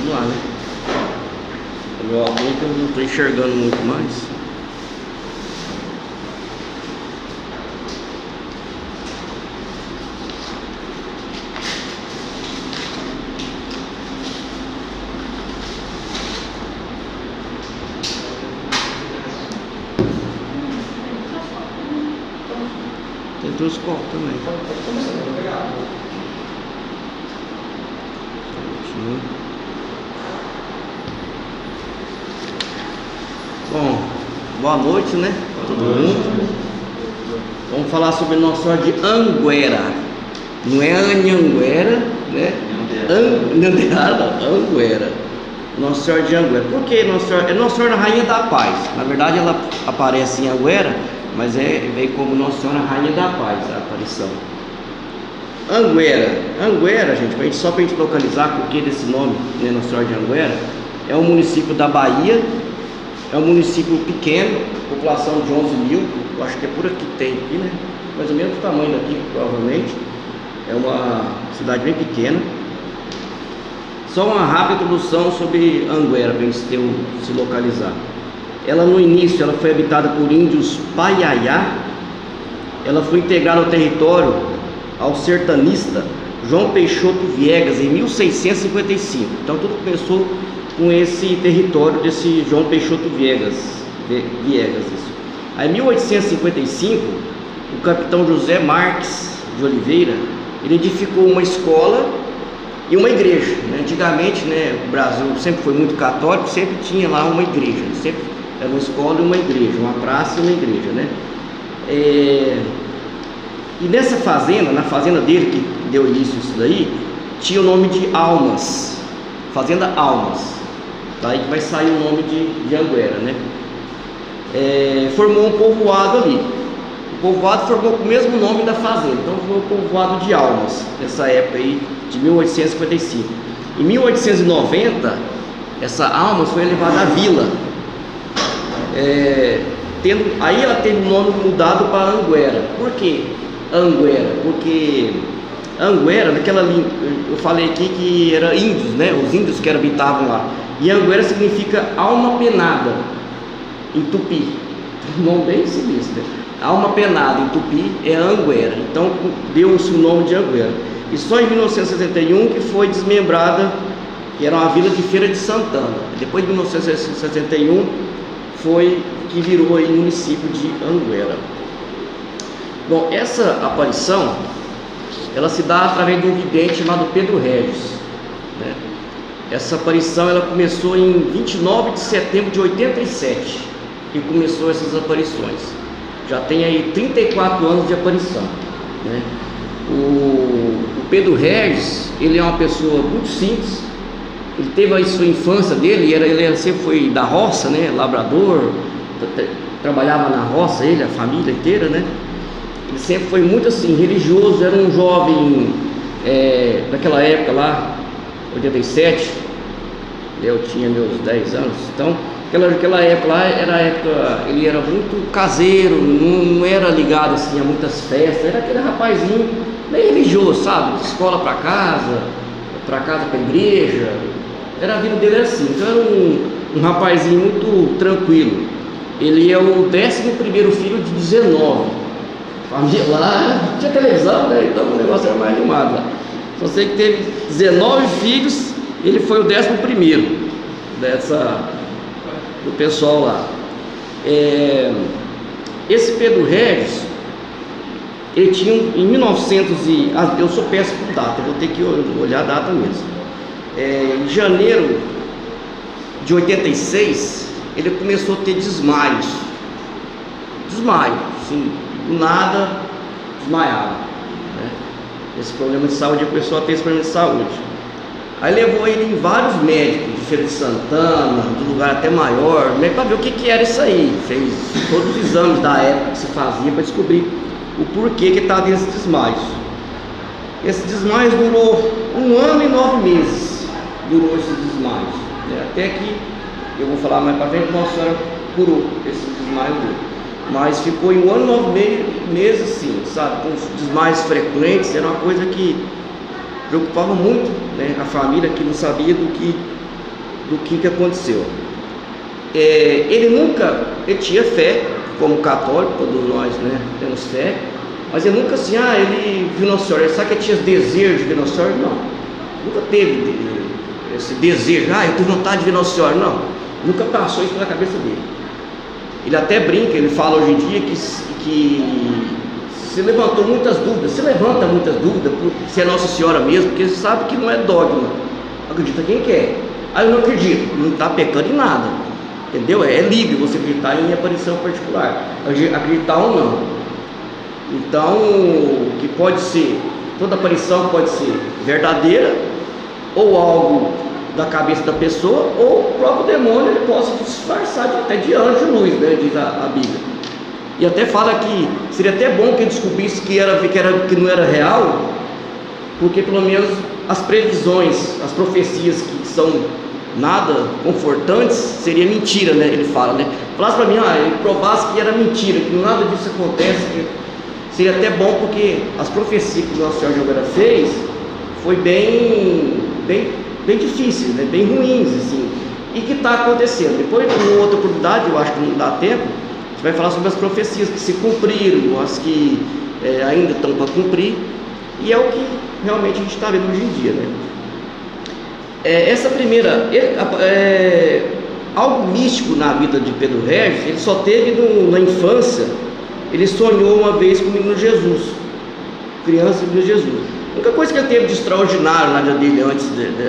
vamos lá, né? O meu óculos que eu não estou enxergando muito mais. Tem troscol também. Bom, boa noite, né? Todo mundo. Vamos falar sobre Nossa Senhora de Anguera. Não é Anhanguera, né? Anguera. Nossa Senhora de Anguera. Por que Nossa Senhora? É Nossa Senhora Rainha da Paz. Na verdade, ela aparece em Anguera, mas veio como Nossa Senhora Rainha da Paz a aparição. Anguera, gente, só para a gente localizar por que desse nome, né, Nossa Senhora de Anguera, é um município da Bahia, é um município pequeno, população de 11 mil, eu acho que é por aqui que tem aqui, né? Mais ou menos o tamanho daqui, provavelmente. É uma cidade bem pequena. Só uma rápida introdução sobre Anguera, para a gente se localizar. Ela no início ela foi habitada por índios Paiaiá. Ela foi integrada ao território ao sertanista João Peixoto Viegas em 1655. Então tudo começou com esse território desse João Peixoto Viegas isso. Aí em 1855 o capitão José Marques de Oliveira ele edificou uma escola e uma igreja, né? Antigamente, né, o Brasil sempre foi muito católico, sempre tinha lá uma igreja, sempre era uma escola e uma igreja, uma praça e uma igreja, né? E nessa fazenda, na fazenda dele que deu início a isso daí, tinha o nome de Almas, Fazenda Almas, daí que vai sair o nome de Anguera, né? Formou um povoado ali. O povoado formou com o mesmo nome da fazenda, então foi o povoado de Almas, nessa época aí de 1855. Em 1890, essa Almas foi elevada à vila. Aí ela teve o nome mudado para Anguera. Por quê Anguera? Porque Anguera, naquela eu falei aqui que era índios, né? Os índios que habitavam lá. E Anguera significa alma penada em tupi. Um nome bem sinistro. Alma penada em tupi é Anguera. Então deu-se o nome de Anguera. E só em 1961 que foi desmembrada, que era uma vila de Feira de Santana. Depois de 1961 foi que virou aí município de Anguera. Bom, essa aparição ela se dá através de um vidente chamado Pedro Regis, né? Essa aparição ela começou em 29 de setembro de 87 que começou essas aparições. Já tem aí 34 anos de aparição, né? O Pedro Regis, ele é uma pessoa muito simples. Ele teve a sua infância dele, ele sempre foi da roça, né? Labrador, trabalhava na roça, ele, a família inteira, né? Ele sempre foi muito assim, religioso, era um jovem, naquela época lá, 87, eu tinha meus 10 anos, então, aquela época lá, ele era muito caseiro, não era ligado assim a muitas festas, era aquele rapazinho bem religioso, sabe? De escola para casa para igreja, era a vida dele assim, então era um rapazinho muito tranquilo. Ele é o 11º filho de 19. Família lá, tinha televisão, né? Então o negócio era mais animado lá. Só sei que teve 19 filhos, ele foi o 11º do pessoal lá. Esse Pedro Regis, ele tinha em 1900 eu sou péssimo com data, eu vou ter que olhar a data mesmo. Em janeiro de 86, ele começou a ter desmaio, assim, do nada desmaiava, né? Esse problema de saúde, a pessoa tem esse problema de saúde. Aí levou ele em vários médicos, de Feira de Santana, de lugar até maior, para ver o que era isso aí. Fez todos os exames da época que se fazia para descobrir o porquê que estava nesses desmaios. Esse desmaio durou 1 ano e 9 meses, durou esses desmaios, né? Até que, eu vou falar mais para frente, Nossa Senhora curou esse desmaio dele. Mas ficou em 1 ano e 9 meses, sim, sabe, com desmaios frequentes, era uma coisa que preocupava muito, né, a família, que não sabia do que do que aconteceu. Ele tinha fé, como católico, todos nós, né, temos fé, mas ele nunca assim, ele viu Nossa Senhora, sabe que ele tinha desejo de ver Nossa Senhora? Não, nunca teve esse desejo, eu tenho vontade de ver Nossa Senhora, não, nunca passou isso pela cabeça dele. Ele até brinca, ele fala hoje em dia que se levanta muitas dúvidas se é Nossa Senhora mesmo, porque você sabe que não é dogma, acredita quem quer. Aí eu não acredito, não está pecando em nada, entendeu? É livre você acreditar em aparição particular, acreditar ou não. Então, que pode ser, toda aparição pode ser verdadeira, ou algo da cabeça da pessoa, ou o próprio demônio ele possa disfarçar até de anjo de luz, né, diz a Bíblia. E até fala que seria até bom que ele descobrisse que não era real, porque pelo menos as previsões, as profecias que são nada confortantes, seria mentira, né? Ele fala, né? Falasse para mim, ele provasse que era mentira, que nada disso acontece, seria até bom, porque as profecias que Nossa Senhora de Anguera fez foi bem difíceis, né? Bem ruins, assim, e que está acontecendo. Depois, em outra oportunidade, eu acho que não dá tempo, a gente vai falar sobre as profecias que se cumpriram, as que ainda estão para cumprir, e é o que realmente a gente está vendo hoje em dia, né? Essa primeira, algo místico na vida de Pedro Régis, ele só teve na infância. Ele sonhou uma vez com o menino Jesus, criança do menino Jesus. A única coisa que ele teve de extraordinário na vida dele antes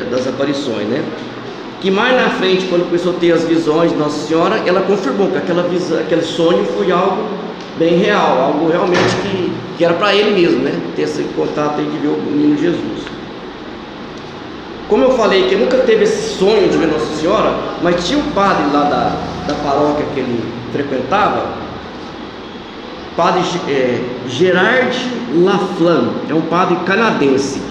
das aparições, né? Que mais na frente, quando começou a ter as visões de Nossa Senhora, ela confirmou que aquele sonho foi algo bem real, algo realmente que era para ele mesmo, né? Ter esse contato aí de ver o menino Jesus. Como eu falei que ele nunca teve esse sonho de ver Nossa Senhora, mas tinha um padre lá da paróquia que ele frequentava, padre Gerard Laflamme, é um padre canadense.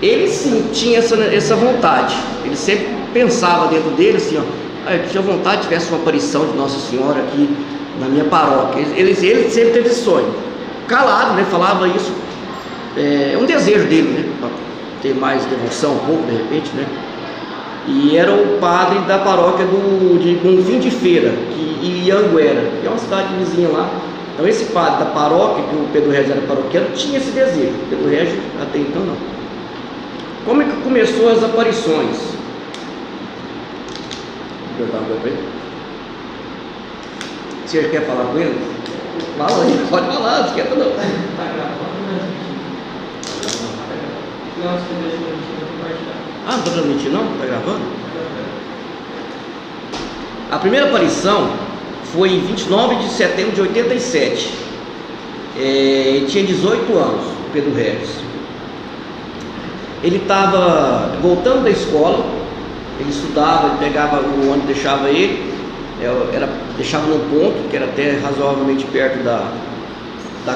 Ele sim tinha essa vontade, ele sempre pensava dentro dele assim, eu tinha vontade de tivesse uma aparição de Nossa Senhora aqui na minha paróquia. Ele sempre teve esse sonho, calado, né? Falava isso, é um desejo dele, né? Pra ter mais devoção um pouco, de repente, né? E era o padre da paróquia de Bonfim de Feira, em Anguera, que é uma cidade vizinha lá. Então esse padre da paróquia, que o Pedro Régis era paroquiano, tinha esse desejo. O Pedro Régis até então não. Como é que começou as aparições? Vou perguntar uma coisa para ele. Você quer falar com ele? Fala aí, pode falar, não esquenta não. Tá gravando, né? Não, se não deixa eu compartilhar. Não está transmitindo não? Está gravando? A primeira aparição foi em 29 de setembro de 87. Ele tinha 18 anos, Pedro Régis. Ele estava voltando da escola, ele estudava, ele pegava o ônibus, deixava ele, deixava num ponto que era até razoavelmente perto da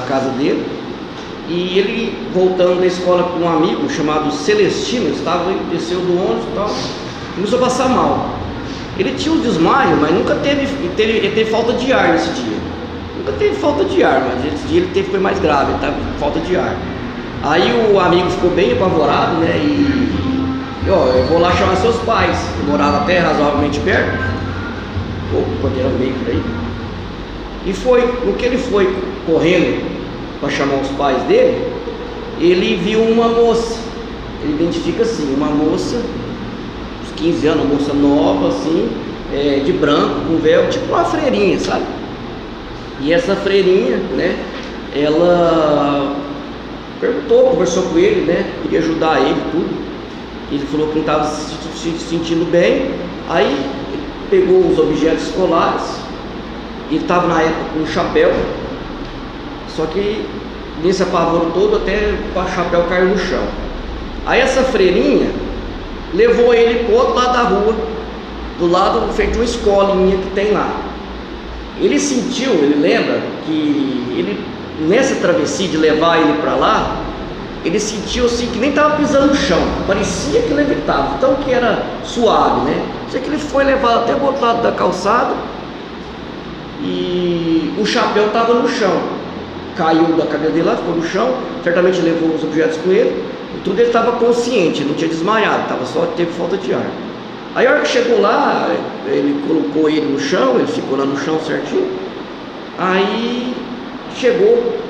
casa dele. E ele, voltando da escola com um amigo chamado Celestino, desceu do ônibus e tal, começou a passar mal. Ele tinha um desmaio, mas nunca ele teve falta de ar nesse dia. Nunca teve falta de ar, mas esse dia foi mais grave, ele estava com falta de ar. Aí o amigo ficou bem apavorado, né? Eu vou lá chamar seus pais. Eu morava até razoavelmente perto, quarteirão meio por aí. E no que ele foi correndo para chamar os pais dele, ele viu uma moça. Ele identifica assim, uma moça, uns 15 anos, uma moça nova assim, de branco, com véu, tipo uma freirinha, sabe? E essa freirinha, né, ela conversou com ele, né, queria ajudar ele, tudo. Ele falou que não estava se sentindo bem. Aí ele pegou os objetos escolares. Ele estava na época com um chapéu, só que nesse apavoro todo até o chapéu caiu no chão. Aí essa freirinha levou ele para o outro lado da rua, do lado feito uma escolinha que tem lá. Ele lembra que nessa travessia de levar ele para lá, ele sentiu assim que nem estava pisando no chão, parecia que levitava, então que era suave, né? Sei que ele foi levado até o outro lado da calçada e o chapéu estava no chão, caiu da cabeça dele lá, ficou no chão, certamente levou os objetos com ele, e tudo ele estava consciente, não tinha desmaiado, só teve falta de ar. Aí a hora que chegou lá, ele colocou ele no chão, ele ficou lá no chão certinho. Aí chegou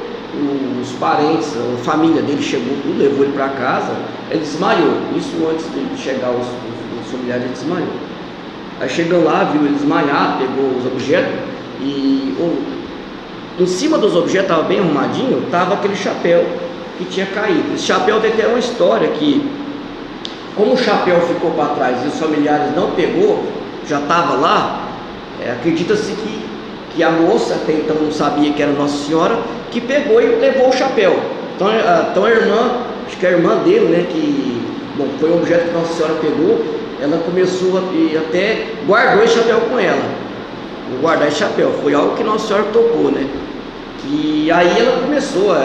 os parentes, a família dele chegou tudo, levou ele para casa, ele desmaiou. Isso antes de chegar os familiares, ele desmaiou. Aí chegou lá, viu ele desmaiar, pegou os objetos e em cima dos objetos, estava bem arrumadinho, estava aquele chapéu que tinha caído. Esse chapéu tem até uma história que, como o chapéu ficou para trás e os familiares não pegou, já estava lá, acredita-se que a moça, até então não sabia que era Nossa Senhora, que pegou e levou o chapéu. Então a irmã, acho que a irmã dele, né, que foi um objeto que Nossa Senhora pegou, ela começou e até guardou esse chapéu com ela. Vou guardar esse chapéu, foi algo que Nossa Senhora tocou, né? E aí ela começou,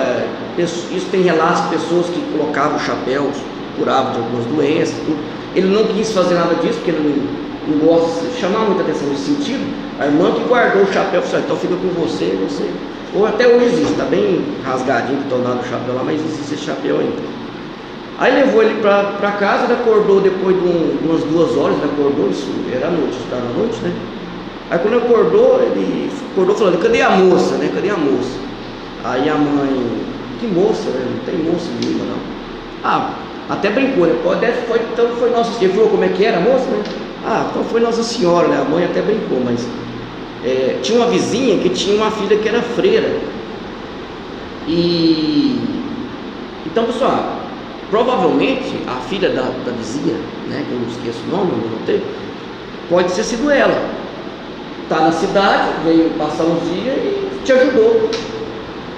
isso tem relatos de pessoas que colocavam chapéus, curavam de algumas doenças, tudo. Ele não quis fazer nada disso, porque ele não gosta de chamar muita atenção nesse sentido. A irmã que guardou o chapéu, falou, então fica com você. Ou até hoje existe, está bem rasgadinho, tornado o chapéu lá, mas existe esse chapéu ainda. Aí levou ele para casa, ele acordou depois de umas 2 horas, ele acordou, isso era à noite, estava à noite, né? Aí quando acordou, ele acordou falando, cadê a moça, né? Cadê a moça? Aí a mãe, que moça, né? Não tem moça nenhuma, não. Até brincou, né? Então foi Nossa Senhora, falou como é que era a moça, né? Então foi Nossa Senhora, né? A mãe até brincou, mas tinha uma vizinha que tinha uma filha que era freira. Então, pessoal, provavelmente a filha da vizinha, né? Que eu não esqueço o nome, não tem, pode ter sido ela. Está na cidade, veio passar uns dias e te ajudou.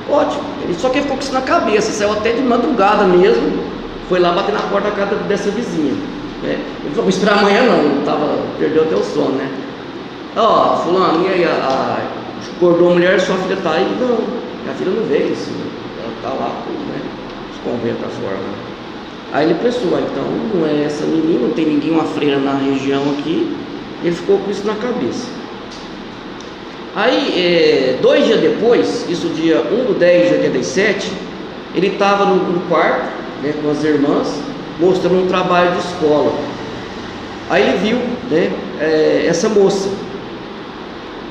Ótimo. Só que ele ficou com isso na cabeça, saiu até de madrugada mesmo, foi lá bater na porta da casa dessa vizinha, né? Ele falou, esperar amanhã não, perdeu até o sono, né? Fulano, e aí, acordou a mulher, sua filha está aí? Não, minha filha não veio, assim, ela está lá, né? Os conventos fora, né? Aí ele pensou, então não é essa menina, não tem ninguém, uma freira na região aqui. Ele ficou com isso na cabeça. Aí, 2 dias depois, isso dia 1/10/87, ele estava no quarto, né, com as irmãs, mostrando um trabalho de escola. Aí ele viu, né, essa moça,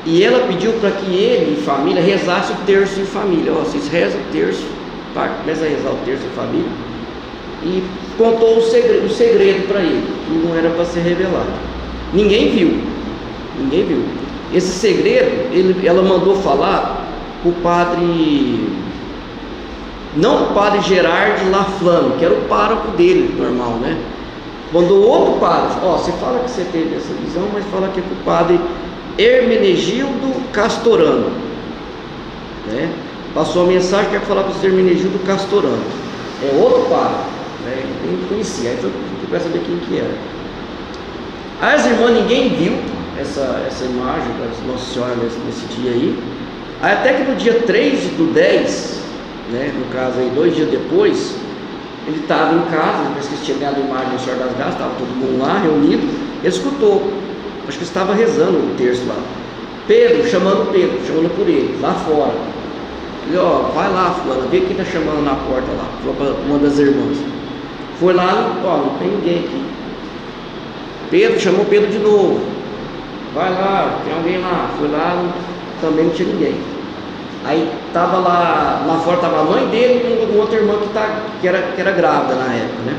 e ela pediu para que ele e família rezasse o terço em família. Vocês rezam o terço, começa a rezar o terço em família, e contou o segredo para ele, que não era para ser revelado. Ninguém viu. Esse segredo, ela mandou falar para o padre, não o padre Gerard Laflano, que era o pároco dele, normal, né? Mandou outro padre, você fala que você teve essa visão, mas fala que é para o padre Hermenegildo Castorano, né? Passou a mensagem que ia falar para o Hermenegildo Castorano, é outro padre, né? Eu nem conhecia, aí foi para saber quem que era. Aí as irmãs, ninguém viu essa imagem da Nossa Senhora nesse dia aí. Aí até que no dia 3/10, né, no caso aí 2 dias depois, ele estava em casa, depois que eles tinham ganhado a imagem do Senhor das Graças, estava todo mundo lá reunido, ele escutou, acho que estava rezando o terço lá, Pedro chamando por ele, lá fora. Ele, vai lá, fulano, vê quem está chamando na porta lá, falou para uma das irmãs. Foi lá, não tem ninguém aqui. Pedro chamou Pedro de novo. Vai lá, tem alguém lá. Foi lá, também não tinha ninguém. Aí estava lá fora, estava a mãe dele e uma outra irmã que era grávida na época, né?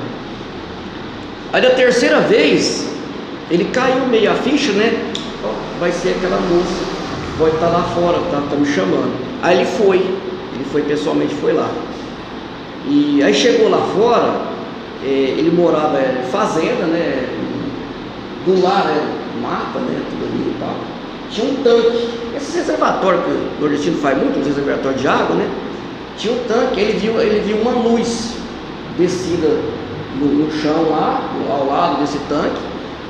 Aí da terceira vez, ele caiu meio a ficha, né? Vai ser aquela moça, pode estar lá fora, tá me chamando. Aí ele foi pessoalmente, foi lá. E aí chegou lá fora, ele morava em fazenda, né? Do lado, mata, né, tudo ali e tal. Tinha um tanque, esse reservatório que o nordestino faz muito, um reservatório de água, né? Tinha um tanque, ele viu uma luz descida no chão lá, ao lado desse tanque,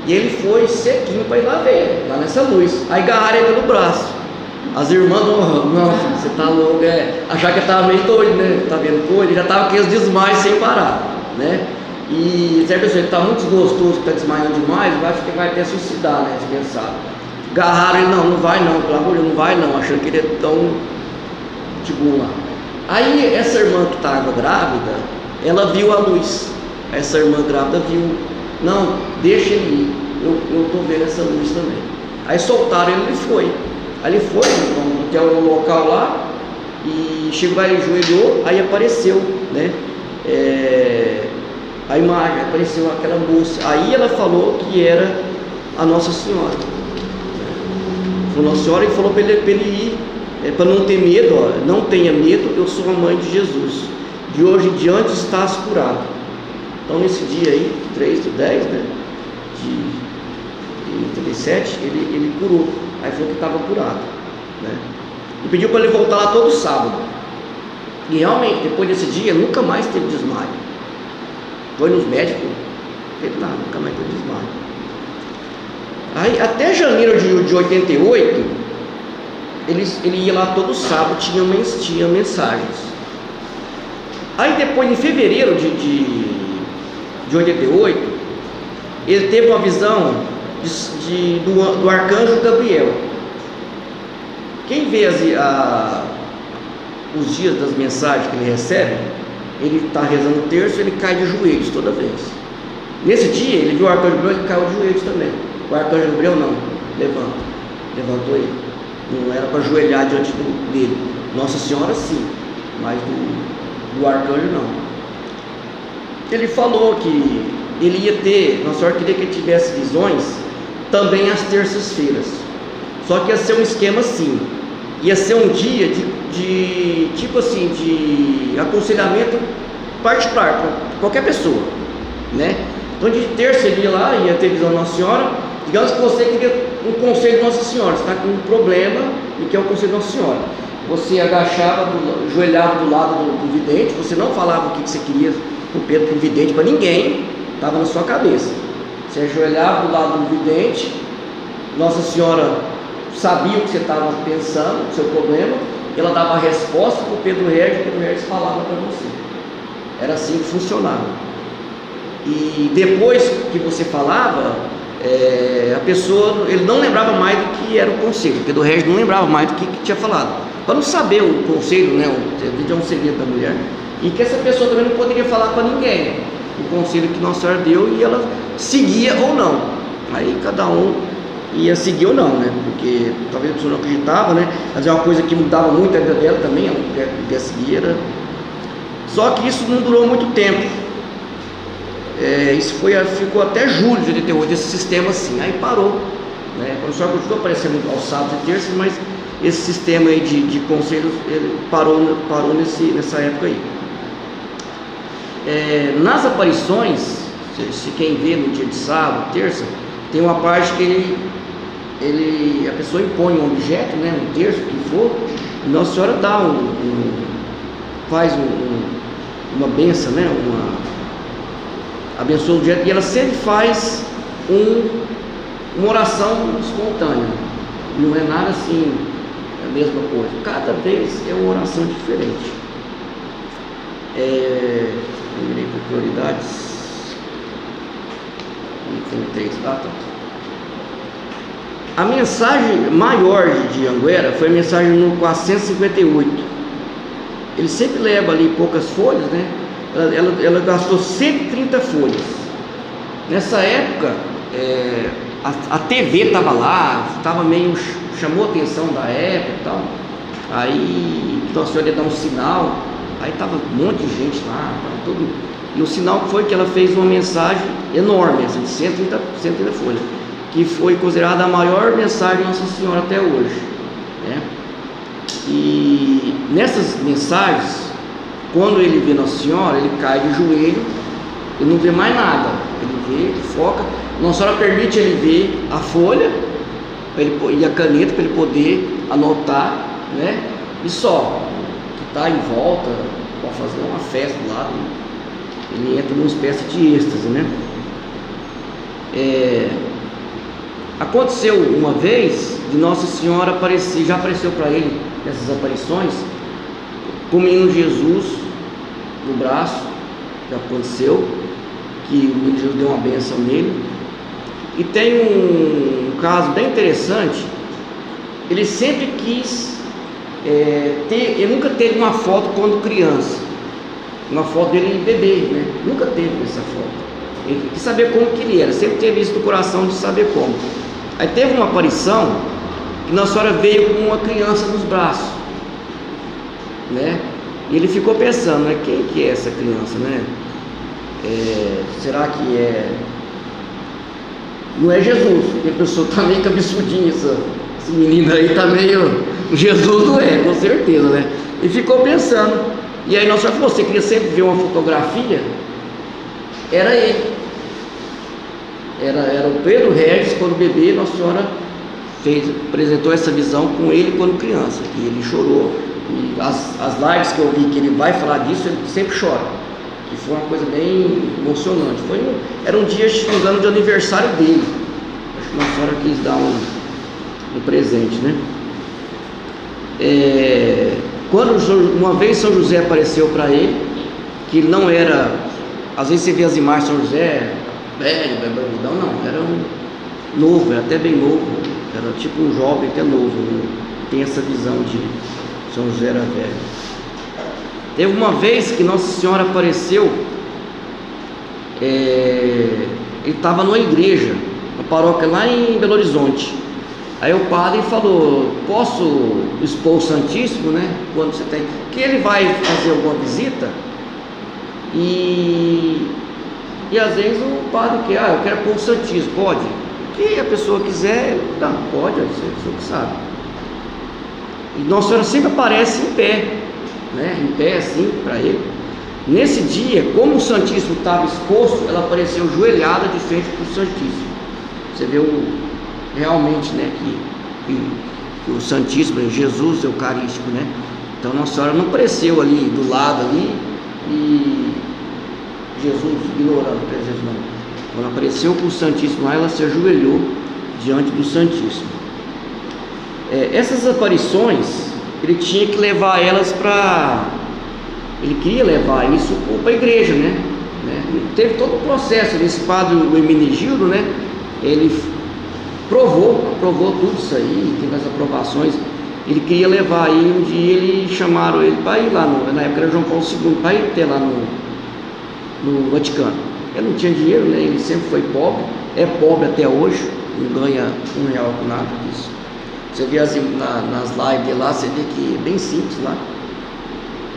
e ele foi sequinho para ir lá ver, lá nessa luz. Aí agarraram ele pelo braço. As irmãs, não, você tá louco, achar que ele estava meio doido, né? Tá vendo coisa? Ele já estava com aqueles desmaios sem parar, né? E certa pessoa que está muito desgostoso, que está desmaiando demais, vai até suicidar, né? Eles pensaram. Agarraram ele, não vai não, pelo amor de Deus, não vai não, achando que ele é tão tipo lá. Aí essa irmã que estava grávida, ela viu a luz. Essa irmã grávida viu, não, deixa ele ir. eu estou vendo essa luz também. Aí soltaram ele e foi. Aí ele foi, até o local lá, e chegou lá, ele ajoelhou, aí apareceu, né? A imagem, apareceu aquela moça. Aí ela falou que era a Nossa Senhora. Falou Nossa Senhora, e falou para ele ir, para não ter medo, ó, não tenha medo, eu sou a mãe de Jesus. De hoje em diante estás curado. Então nesse dia aí, 3/10, né, de 37, ele curou. Aí falou que estava curado, né? E pediu para ele voltar lá todo sábado. E realmente, depois desse dia, nunca mais teve desmaio. Foi nos médicos, não teve nada, nunca mais teve desmaio. Aí até janeiro de 88, ele ia lá todo sábado, tinha mensagens. Aí depois, em fevereiro de 88, ele teve uma visão do arcanjo Gabriel. Quem vê os dias das mensagens que ele recebe, ele está rezando o terço, ele cai de joelhos toda vez. Nesse dia, ele viu o arcanjo Gabriel, ele caiu de joelhos também. O arcanjo Gabriel não, levantou ele. Não era para ajoelhar diante dele. Nossa Senhora sim, mas do arcanjo não. Ele falou que ele ia ter, Nossa Senhora queria que ele tivesse visões também às terças-feiras. Só que ia ser um esquema assim, ia ser um dia de aconselhamento particular para qualquer pessoa, né? Então de terça ele ia lá, ia ter visão da Nossa Senhora. Digamos que você queria um conselho de Nossa Senhora, você está com um problema e quer o conselho de Nossa Senhora. Você agachava, ajoelhava do lado do vidente, você não falava o que você queria para o vidente, para ninguém, estava na sua cabeça. Você ajoelhava do lado do vidente, Nossa Senhora sabia o que você estava pensando, o seu problema, e ela dava a resposta para o Pedro Regis falava para você. Era assim que funcionava. E depois que você falava, a pessoa, ele não lembrava mais do que era o conselho, o Pedro Regis não lembrava mais do que tinha falado. Para não saber o conselho, né, é um segredo da mulher, e que essa pessoa também não poderia falar para ninguém o conselho que Nossa Senhora deu, e ela seguia ou não. Aí cada um ia seguir ou não, né? Porque talvez a pessoa não acreditava, né? Mas é uma coisa que mudava muito a vida dela também, ela queria seguir. Só que isso não durou muito tempo. Isso ficou até julho de 88, esse sistema assim. Aí parou, né? Quando a senhora continuou aparecendo aos sábados e terças, mas esse sistema aí de conselhos ele parou nessa época aí. Nas aparições, se quem vê no dia de sábado, terça, tem uma parte que a pessoa impõe um objeto, né, um terço, o que for, e Nossa Senhora dá faz uma benção, né, abençoa o objeto, e ela sempre faz uma oração espontânea, não é nada assim, a mesma coisa, cada vez é uma oração diferente. Lembrei por prioridades. A mensagem maior de Anguera foi a mensagem no 458. Ele sempre leva ali poucas folhas, né? Ela gastou 130 folhas. Nessa época, a TV estava lá, chamou a atenção da época e tal. Aí Nossa Senhora ia dar um sinal, aí estava um monte de gente lá, e o sinal foi que ela fez uma mensagem enorme, assim, de 130 folhas, que foi considerada a maior mensagem de Nossa Senhora até hoje, né? E nessas mensagens, quando ele vê Nossa Senhora, ele cai de joelho, ele não vê mais nada, ele vê, ele foca. Nossa Senhora permite ele ver a folha e a caneta para ele poder anotar, né? E só, que está em volta, pode fazer uma festa do lado, ele entra numa espécie de êxtase, né? Aconteceu uma vez de Nossa Senhora aparecer, já apareceu para ele nessas aparições, com o menino Jesus no braço. Já aconteceu que o menino Jesus deu uma bênção nele. E tem um caso bem interessante. Ele sempre quis ele nunca teve uma foto quando criança, uma foto dele bebê, né? Nunca teve essa foto. Ele quis saber como que ele era, sempre teve isso no coração de saber como. Aí teve uma aparição que Nossa Senhora veio com uma criança nos braços, né? E ele ficou pensando, né? Quem que é essa criança, né? Será que não é Jesus? Porque a pessoa tá meio cabeçudinha, esse menino aí tá meio... Jesus não é, com certeza, né? E ficou pensando. E aí Nossa Senhora falou, você queria sempre ver uma fotografia? Era ele. Era o Pedro Regis, quando bebê. Nossa Senhora apresentou essa visão com ele quando criança, que ele chorou. E as lives que eu vi que ele vai falar disso, ele sempre chora. E foi uma coisa bem emocionante. Era um dia, se não me engano, de aniversário dele. Acho que Nossa Senhora quis dar um presente, né? Quando uma vez São José apareceu para ele, que ele não era, às vezes você vê as imagens de São José, velho, não, era um novo, era até bem novo, era tipo um jovem até novo, né? Tem essa visão de São José era velho. Teve uma vez que Nossa Senhora apareceu, ele estava numa igreja, uma paróquia lá em Belo Horizonte. Aí o padre falou, posso expor o Santíssimo, né? Quando você tem... Que ele vai fazer alguma visita e às vezes o padre quer, eu quero pôr o Santíssimo, pode? O que a pessoa quiser, não, pode, a pessoa que sabe. E Nossa Senhora sempre aparece em pé, né? Em pé assim, para ele. Nesse dia, como o Santíssimo estava exposto, ela apareceu joelhada de frente para o Santíssimo. Você vê realmente, né, que o Santíssimo, Jesus Eucarístico, né? Então Nossa Senhora não apareceu ali do lado ali e Jesus ignorando a presença, não. Quando apareceu com o Santíssimo lá, ela se ajoelhou diante do Santíssimo. Essas aparições, ele tinha que levar elas ele queria levar isso para a igreja, né? Teve todo o processo. Esse padre, o Hermenegildo, né? Ele aprovou tudo isso aí, teve as aprovações. Ele queria levar aí, um dia chamaram ele para ir lá, na época era João Paulo II, para ir até lá no Vaticano. Ele não tinha dinheiro, né? Ele sempre foi pobre, é pobre até hoje, não ganha R$1 com nada disso. Você vê nas lives dele lá, você vê que é bem simples lá.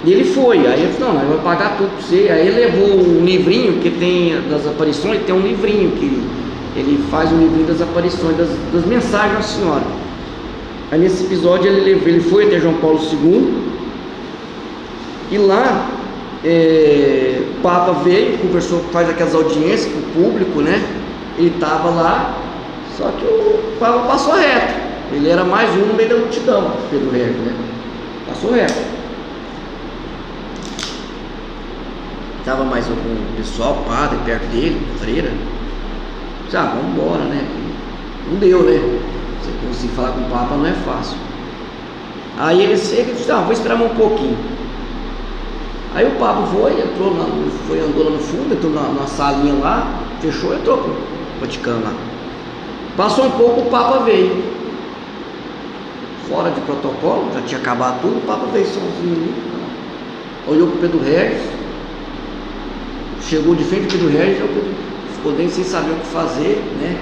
E ele foi, aí ele falou, não, eu vou pagar tudo para você. Aí ele levou um livrinho, que tem das aparições, tem um livrinho que ele faz um livrinho das aparições, das mensagens da Senhora. Aí nesse episódio ele foi até João Paulo II, e lá o Papa veio, conversou, faz aquelas audiências com o público, né? Ele estava lá, só que o Papa passou reto. Ele era mais um no meio da multidão, Pedro Regis, né? Passou reto. Estava mais algum pessoal, padre, perto dele, freira. Vamos embora, né? Não deu, né? Você conseguir falar com o Papa não é fácil. Aí ele disse, vou esperar um pouquinho. Aí o Papa andou lá no fundo, entrou na salinha lá, fechou e entrou pro Vaticano lá. Passou um pouco, o Papa veio. Fora de protocolo, já tinha acabado tudo, o Papa veio sozinho. Olhou pro Pedro Regis, chegou de frente ao Pedro Regis, ficou dentro sem saber o que fazer, né?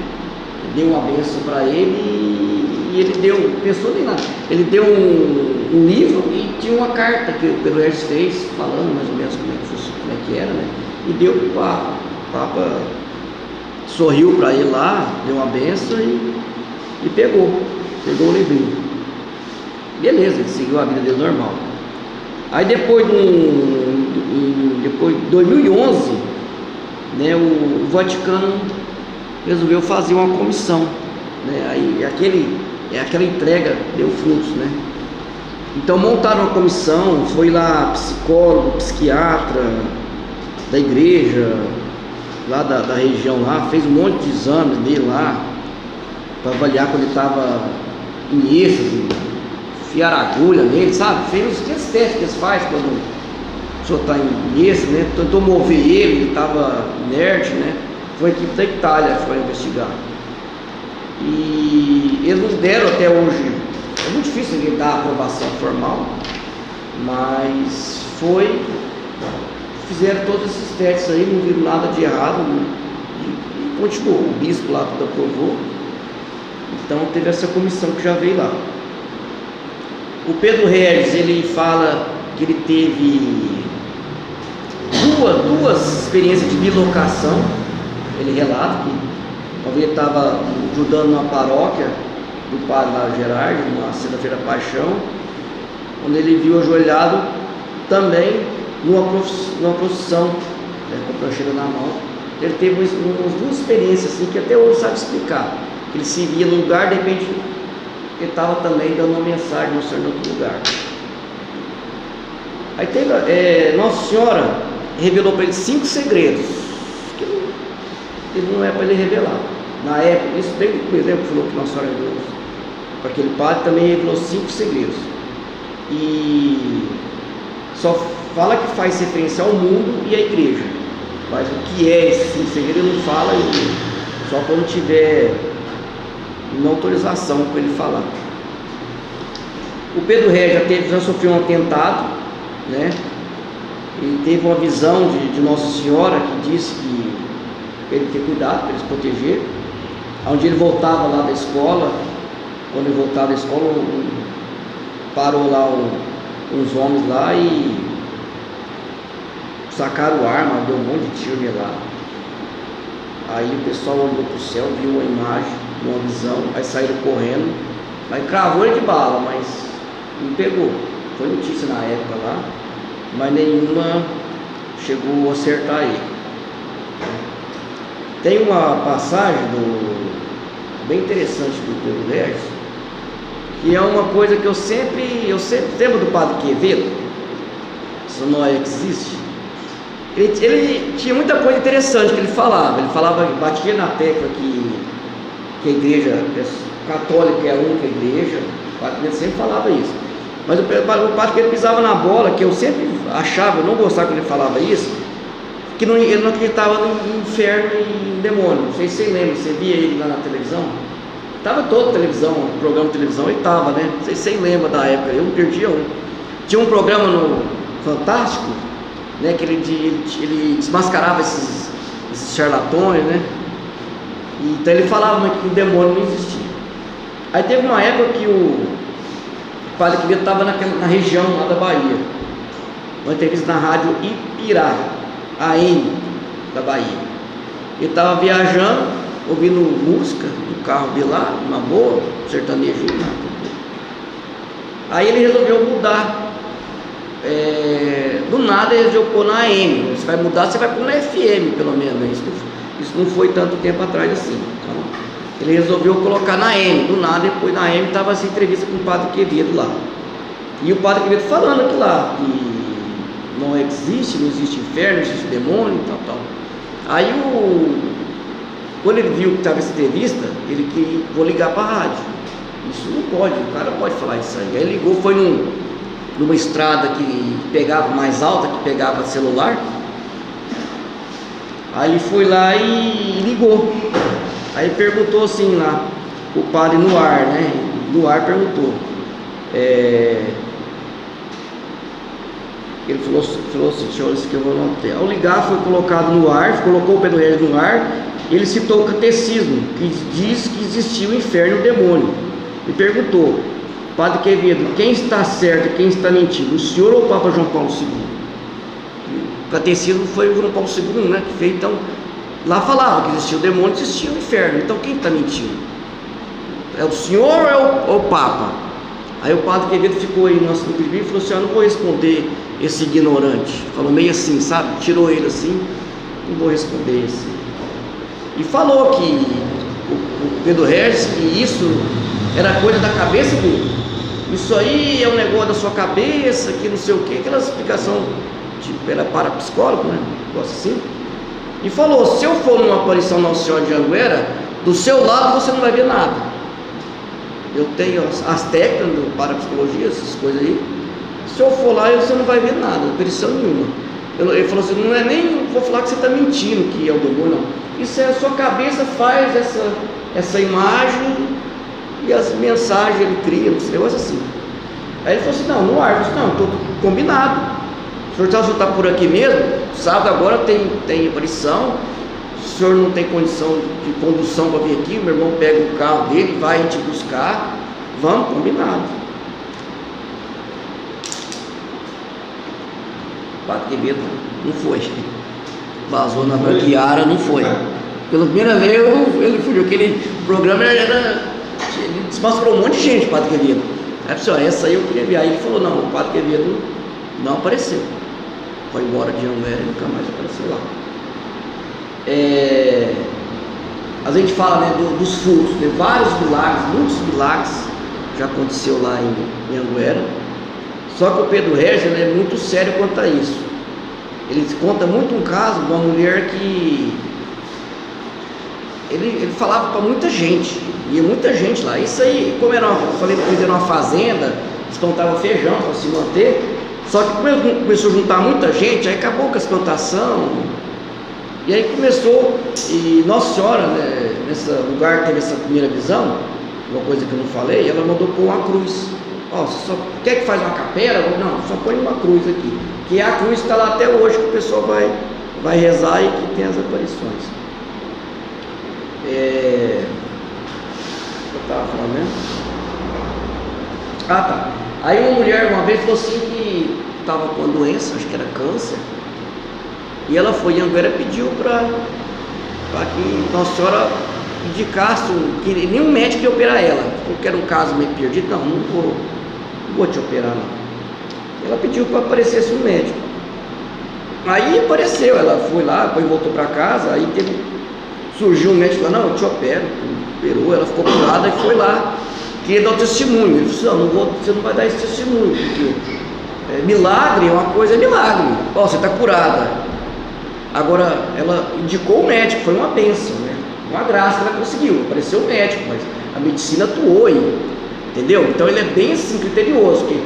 Deu uma bênção para ele e ele pensou nem nada. Ele deu um livro e tinha uma carta que o Pedro Regis fez, falando mais ou menos como é que era, né? E deu para o Papa. O Papa sorriu para ele lá, deu uma bênção e pegou o livrinho. Beleza, ele seguiu a vida dele normal. Aí depois de 2011, né, o Vaticano resolveu fazer uma comissão, né? Aí aquela entrega deu frutos, né? Então montaram uma comissão, foi lá psicólogo, psiquiatra da igreja, lá da região lá, fez um monte de exames dele lá, para avaliar quando ele estava em êxtase, enfiaram agulha nele, sabe? Fez os testes que eles fazem quando o senhor está em êxtase, né? Tentou mover ele estava inerte, né? Foi a equipe da Itália que foi investigar. E eles nos deram até hoje, é muito difícil ninguém dar aprovação formal, mas fizeram todos esses testes aí, não viram nada de errado, E continuou, o bispo lá tudo aprovou. Então teve essa comissão que já veio lá. O Pedro Regis, ele fala que ele teve duas experiências de bilocação. Ele relata que uma vez ele estava ajudando numa paróquia do padre lá Gerardo, numa sexta-feira Paixão, onde ele viu ajoelhado também numa procissão, com a prancheira na mão. Ele teve umas duas experiências assim, que até hoje sabe explicar. Ele se via num lugar, de repente ele estava também dando uma mensagem, mostrando outro lugar. Aí teve, Nossa Senhora revelou para ele 5 segredos, que não é para ele revelar. Na época, isso desde o exemplo que falou que Nossa Senhora revelou para aquele padre, também revelou 5 segredos. E só fala que faz referência ao mundo e à igreja, mas o que é esse 5 segredos ele não fala, só quando tiver uma autorização para ele falar. O Pedro Regis já sofreu um atentado, né? Ele teve uma visão de Nossa Senhora que disse que ele ter cuidado, para ele se proteger. Onde ele voltava lá da escola, quando ele voltava da escola, parou lá uns homens lá e sacaram arma, deu um monte de tiro nele lá. Aí o pessoal olhou para o céu, viu a imagem, uma visão, aí saíram correndo, aí cravou ele de bala, mas não pegou. Foi notícia na época lá, mas nenhuma chegou a acertar ele. Tem uma passagem bem interessante do Pedro Regis, que é uma coisa que eu sempre lembro do Padre Quevedo, isso não é que existe. Ele tinha muita coisa interessante que ele falava, batia na tecla que a igreja católica é a única igreja, o Padre Quevedo sempre falava isso. Mas o Padre Quevedo pisava na bola, que eu sempre achava, eu não gostava quando ele falava isso, que ele não acreditava no inferno e no demônio. Não sei se você lembra, você via ele lá na televisão, estava toda televisão, programa de televisão, ele estava, né? Não sei se você lembra da época, eu não perdia um. Tinha um programa no Fantástico, né, que ele desmascarava esses charlatões, né? Então ele falava que o demônio não existia. Aí teve uma época que o Padre Quevedo estava na região lá da Bahia, uma entrevista na rádio Ipirá, AM da Bahia. Ele estava viajando, ouvindo música no carro dele lá, uma boa, sertanejo. Aí ele resolveu mudar. Do nada ele resolveu pôr na AM. Você vai mudar, você vai pôr na FM, pelo menos, né? Isso não foi tanto tempo atrás assim. Então, ele resolveu colocar na AM. Do nada, depois na AM estava essa entrevista com o Padre Quevedo lá. E o Padre Quevedo falando aqui lá, que não existe inferno, não existe demônio e tal. Aí quando ele viu que estava essa entrevista, ele queria, vou ligar para a rádio. Isso não pode, o cara não pode falar isso aí. Aí ele ligou, foi numa estrada que pegava mais alta, que pegava celular. Aí ele foi lá e ligou. Aí perguntou assim lá, o padre no ar, né? No ar perguntou. Ele falou assim, senhor, isso que eu vou anotar. Ao ligar, foi colocado no ar, colocou o Pedro Regis no ar. Ele citou o catecismo, que diz que existia o inferno e o demônio. E perguntou, Padre Quevedo, quem está certo e quem está mentindo, o senhor ou o Papa João Paulo II? O catecismo foi o João Paulo II, né, que fez. Então, lá falava que existia o demônio e existia o inferno. Então quem está mentindo? É o senhor ou é o Papa? Aí o Padre Quevedo ficou aí no nosso grupo de vídeo e falou assim, eu não vou responder esse ignorante. Falou meio assim, sabe? Tirou ele assim, não vou responder esse. E falou que o Pedro Regis, que isso era coisa da cabeça dele. Isso aí é um negócio da sua cabeça, que não sei o que, aquela explicação era parapsicólogo, né? Um negócio assim. E falou, se eu for numa aparição Nossa Senhora de Anguera, do seu lado você não vai ver nada. Eu tenho as técnicas do parapsicologia, essas coisas aí. Se eu for lá, você não vai ver nada, aparição nenhuma. Ele falou assim, não é nem, vou falar que você está mentindo que é o demônio, não. Isso é a sua cabeça faz essa imagem e as mensagens ele cria, esse negócio assim. Aí ele falou assim, não, no ar. Eu disse, não, estou combinado. O senhor está por aqui mesmo? Sábado agora tem aparição. Se o senhor não tem condição de condução para vir aqui, meu irmão pega o carro dele, vai te buscar, vamos, combinado. O Padre Quevedo não foi, vazou na Branquiara, não foi. Pela primeira vez ele fugiu, aquele programa ele desmascarou um monte de gente, o Padre Quevedo. Aí pessoal, essa aí eu queria ver. Aí ele falou, não, o Padre Quevedo não apareceu. Foi embora de Anguera e nunca mais apareceu lá. A gente fala, né, dos frutos, né, vários milagres, muitos milagres já aconteceu lá em Anguera. Só que o Pedro Regis é muito sério quanto a isso. Ele conta muito um caso de uma mulher que ele falava para muita gente, ia muita gente lá. Isso aí, como era, eu falei que eles eram uma fazenda, eles plantavam feijão para se manter. Só que começou a juntar muita gente, aí acabou com a plantação. E aí começou, e Nossa Senhora, né, nesse lugar que teve essa primeira visão, uma coisa que eu não falei, ela mandou pôr uma cruz. Ó, você só quer que faz uma capela? Não, só põe uma cruz aqui. Que a cruz está lá até hoje, que o pessoal vai rezar e que tem as aparições. Eu estava falando mesmo? Ah, tá. Aí uma mulher uma vez falou assim que estava com uma doença, acho que era câncer. E ela foi em Anguera, pediu para que Nossa Senhora indicasse, que nenhum médico ia operar ela, porque era um caso meio perdido. Não vou te operar não. Ela pediu para aparecesse um médico. Aí apareceu, ela foi lá, depois voltou para casa, aí surgiu um médico lá, não, eu te opero, operou, ela ficou curada e foi lá, queria dar o testemunho. Ele disse, não, você não vai dar esse testemunho, porque milagre é uma coisa, é milagre. Ó, você está curada. Agora, ela indicou o médico, foi uma bênção, né? Uma graça que ela conseguiu, apareceu o médico, mas a medicina atuou aí, entendeu? Então ele é bem assim, criterioso, que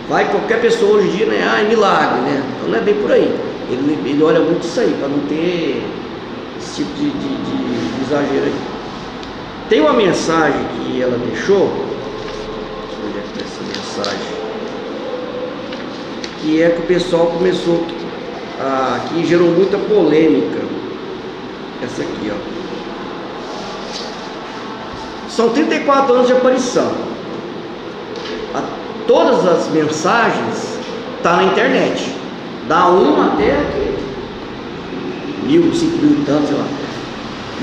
vai qualquer pessoa hoje em dia, né? É milagre, né? Então não é bem por aí. Ele olha muito isso aí, para não ter esse tipo de exagero aí. Tem uma mensagem que ela deixou, deixa eu ver aqui essa mensagem, que é que o pessoal começou, que gerou muita polêmica. Essa aqui, ó. São 34 anos de aparição. Todas as mensagens tá na internet. Da 1 até 1.000, 5.000 tantos, sei lá.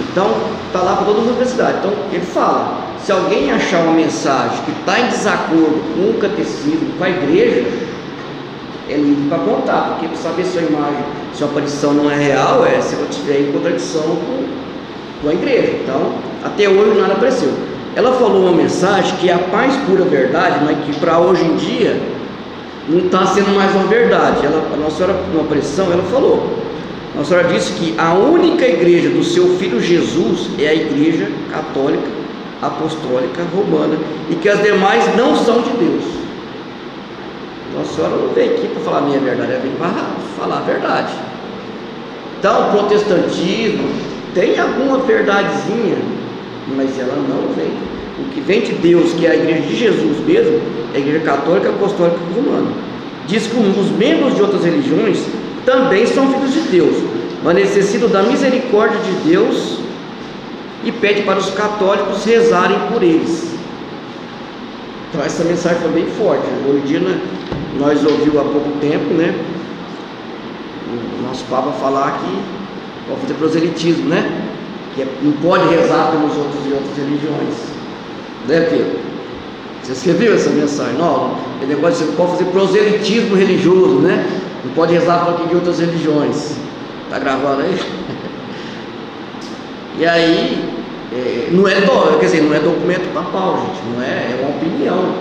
Então, tá lá para toda a universidade. Então, ele fala, se alguém achar uma mensagem que está em desacordo com o catecismo, com a igreja, é livre para contar, porque para saber se a imagem, se a aparição não é real, se ela estiver em contradição com a igreja. Então, até hoje nada apareceu. Ela falou uma mensagem que é a paz pura verdade, mas que para hoje em dia não está sendo mais uma verdade. A Nossa Senhora, numa aparição, ela falou, a Nossa Senhora disse que a única igreja do seu Filho Jesus é a igreja católica, apostólica, romana, e que as demais não são de Deus. Nossa Senhora não veio aqui para falar a minha verdade, ela veio para falar a verdade. Então, o protestantismo tem alguma verdadezinha, mas ela não vem. O que vem de Deus, que é a igreja de Jesus mesmo, é a igreja católica, apostólica e romana. Diz que os membros de outras religiões também são filhos de Deus, mas necessitam da misericórdia de Deus e pede para os católicos rezarem por eles. Então essa mensagem foi bem forte. Hoje em dia, né, nós ouvimos há pouco tempo, né, o nosso Papa falar que pode fazer proselitismo, né, que não pode rezar pelos outros e outras religiões, né, Pedro? Você escreveu essa mensagem? Não, é negócio de você pode fazer proselitismo religioso, né? Não pode rezar para quem de outras religiões. Está gravado aí? E aí, não é documento papal, gente, não é uma opinião.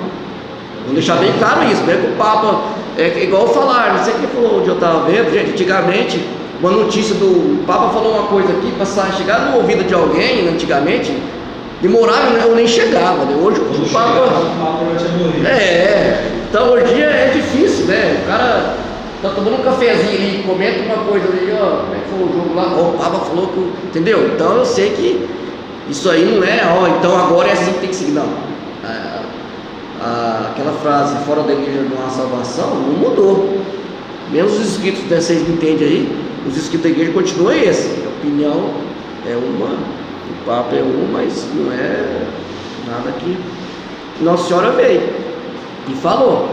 Vamos deixar bem claro isso, né? Que o Papa, é igual falar, não sei quem falou onde eu estava vendo, gente, antigamente, uma notícia do Papa falou uma coisa aqui, para chegar no ouvido de alguém, antigamente, demorava, né? Eu nem chegava, né? Hoje o Papa então hoje em dia é difícil, né? O cara tá tomando um cafezinho ali, comenta uma coisa ali, ó, como é que foi o jogo lá, ó, o Papa falou que, entendeu? Então eu sei que isso aí não é, ó, então agora é assim que tem que seguir, não. Aquela frase, fora da igreja não há salvação, não mudou. Mesmo os escritos, né, vocês me entendem aí, os escritos da igreja continuam esse, a opinião o Papa é um, mas não é nada que Nossa Senhora veio e falou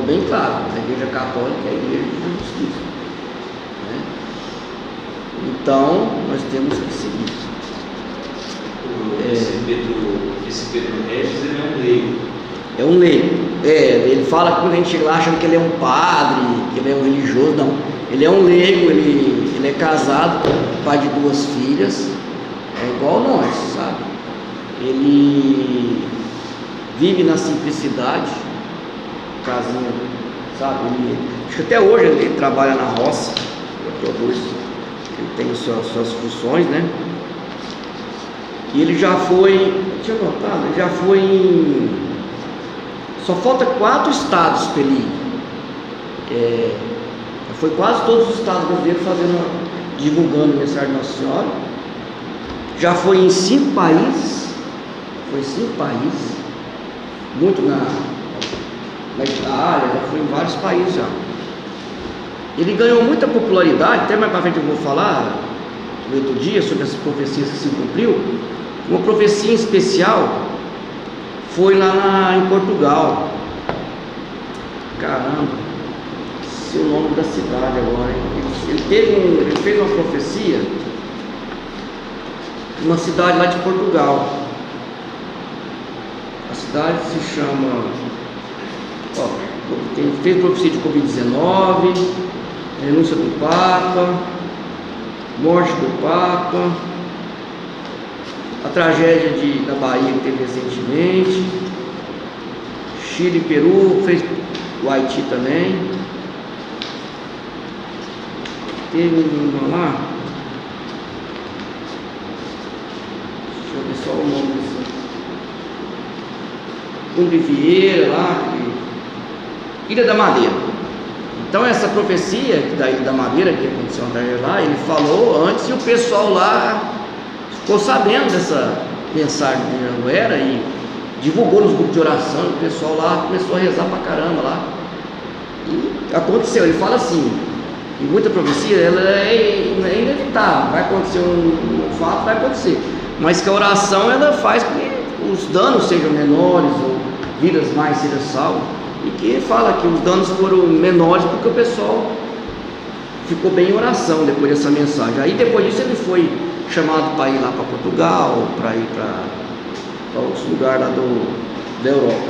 bem claro, a Igreja Católica é a Igreja de Jesus Cristo, né? Então nós temos que seguir. Esse Pedro Regis, ele é um leigo. É um leigo. Ele fala que quando a gente chega lá achando que ele é um padre, que ele é um religioso, não. Ele é um leigo, ele é casado, pai de 2 filhas, é igual nós, sabe? Ele vive na simplicidade, casinha, sabe? Acho que até hoje ele trabalha na roça, ele produz, ele tem suas funções, né? E ele já foi, tinha notado, ele já foi em, só falta 4 estados para ele ir. Foi quase todos os estados brasileiros divulgando a mensagem de Nossa Senhora. Já foi em 5 países, muito na Itália, já foi em vários países já. Ele ganhou muita popularidade, até mais para frente eu vou falar no outro dia sobre essas profecias que se cumpriu. Uma profecia especial foi lá em Portugal. Caramba, esqueci o nome da cidade agora, hein? Ele fez uma profecia numa cidade lá de Portugal. A cidade se chama, fez profecia de Covid-19, renúncia do Papa, morte do Papa, a tragédia da Bahia que teve recentemente, Chile e Peru, fez o Haiti também. Teve uma lá, deixa eu ver só o nome desse, Cumbre Vieira lá, Ilha da Madeira. Então essa profecia da Ilha da Madeira, que aconteceu na tragédia lá, ele falou antes e o pessoal lá ficou sabendo dessa mensagem de Anguera e divulgou nos grupos de oração, o pessoal lá começou a rezar pra caramba lá. E aconteceu, ele fala assim, e muita profecia, ela é inevitável, vai acontecer um fato, vai acontecer, mas que a oração ela faz com que os danos sejam menores, ou vidas mais sejam salvas, e que fala que os danos foram menores porque o pessoal ficou bem em oração depois dessa mensagem. Aí depois disso ele foi chamado para ir lá para Portugal, para ir para outros lugares lá da Europa.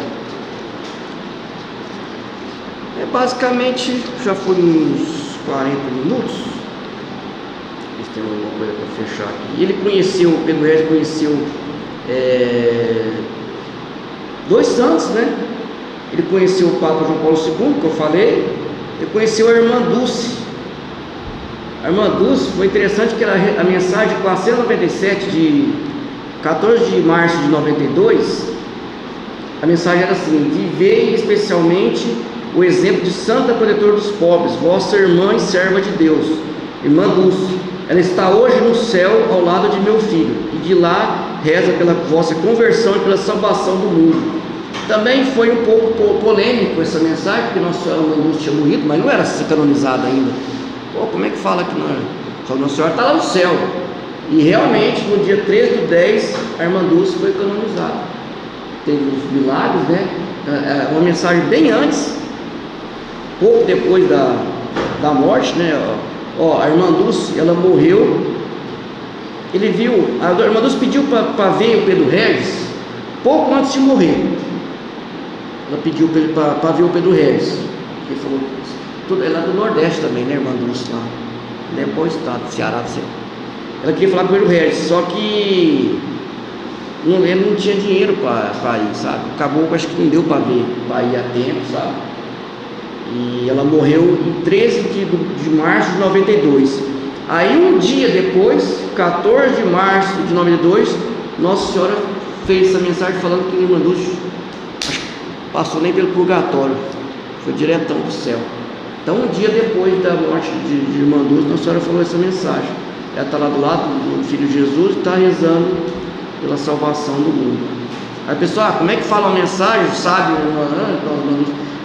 Basicamente já foi uns 40 minutos. Eles têm alguma coisa para fechar aqui. Ele conheceu, o Pedro Regis conheceu 2 santos, né? Ele conheceu o Papa João Paulo II, que eu falei. Ele conheceu a irmã Dulce. A irmã Dulce foi interessante que a mensagem 497 de 14 de março de 92, a mensagem era assim: vivei especialmente o exemplo de santa protetora dos pobres, vossa irmã e serva de Deus, irmã Dulce. Ela está hoje no céu ao lado de meu filho, e de lá reza pela vossa conversão e pela salvação do mundo. Também foi um pouco polêmico essa mensagem, porque Nossa Senhora Mãe Dulce tinha morrido, mas não era canonizada ainda. Como é que fala que Nossa Senhora está lá no céu? E realmente, no dia 13/10, a irmã Dulce foi canonizada. Teve os milagres, né? Uma mensagem bem antes, pouco depois da morte, né? A irmã Dulce, ela morreu. Ele viu, a irmã Dulce pediu para ver o Pedro Regis pouco antes de morrer. Ela pediu para ver o Pedro Regis. Ele falou, ela é do Nordeste também, né, irmã Dulce lá? Ela é bom estado, Ceará do céu. Ela queria falar com o Pedro Regis, só que ele não tinha dinheiro para ir, sabe? Acabou, acho que não deu para ir a tempo, sabe? E ela morreu em 13 de março de 92. Aí um dia depois, 14 de março de 92, Nossa Senhora fez essa mensagem falando que a irmã Dulce passou nem pelo purgatório, foi diretão do céu. Então um dia depois da morte de irmã Dulce, Nossa Senhora falou essa mensagem. Ela está lá do lado do Filho Jesus e está rezando pela salvação do mundo. Aí pessoal, como é que fala uma mensagem? Sabe?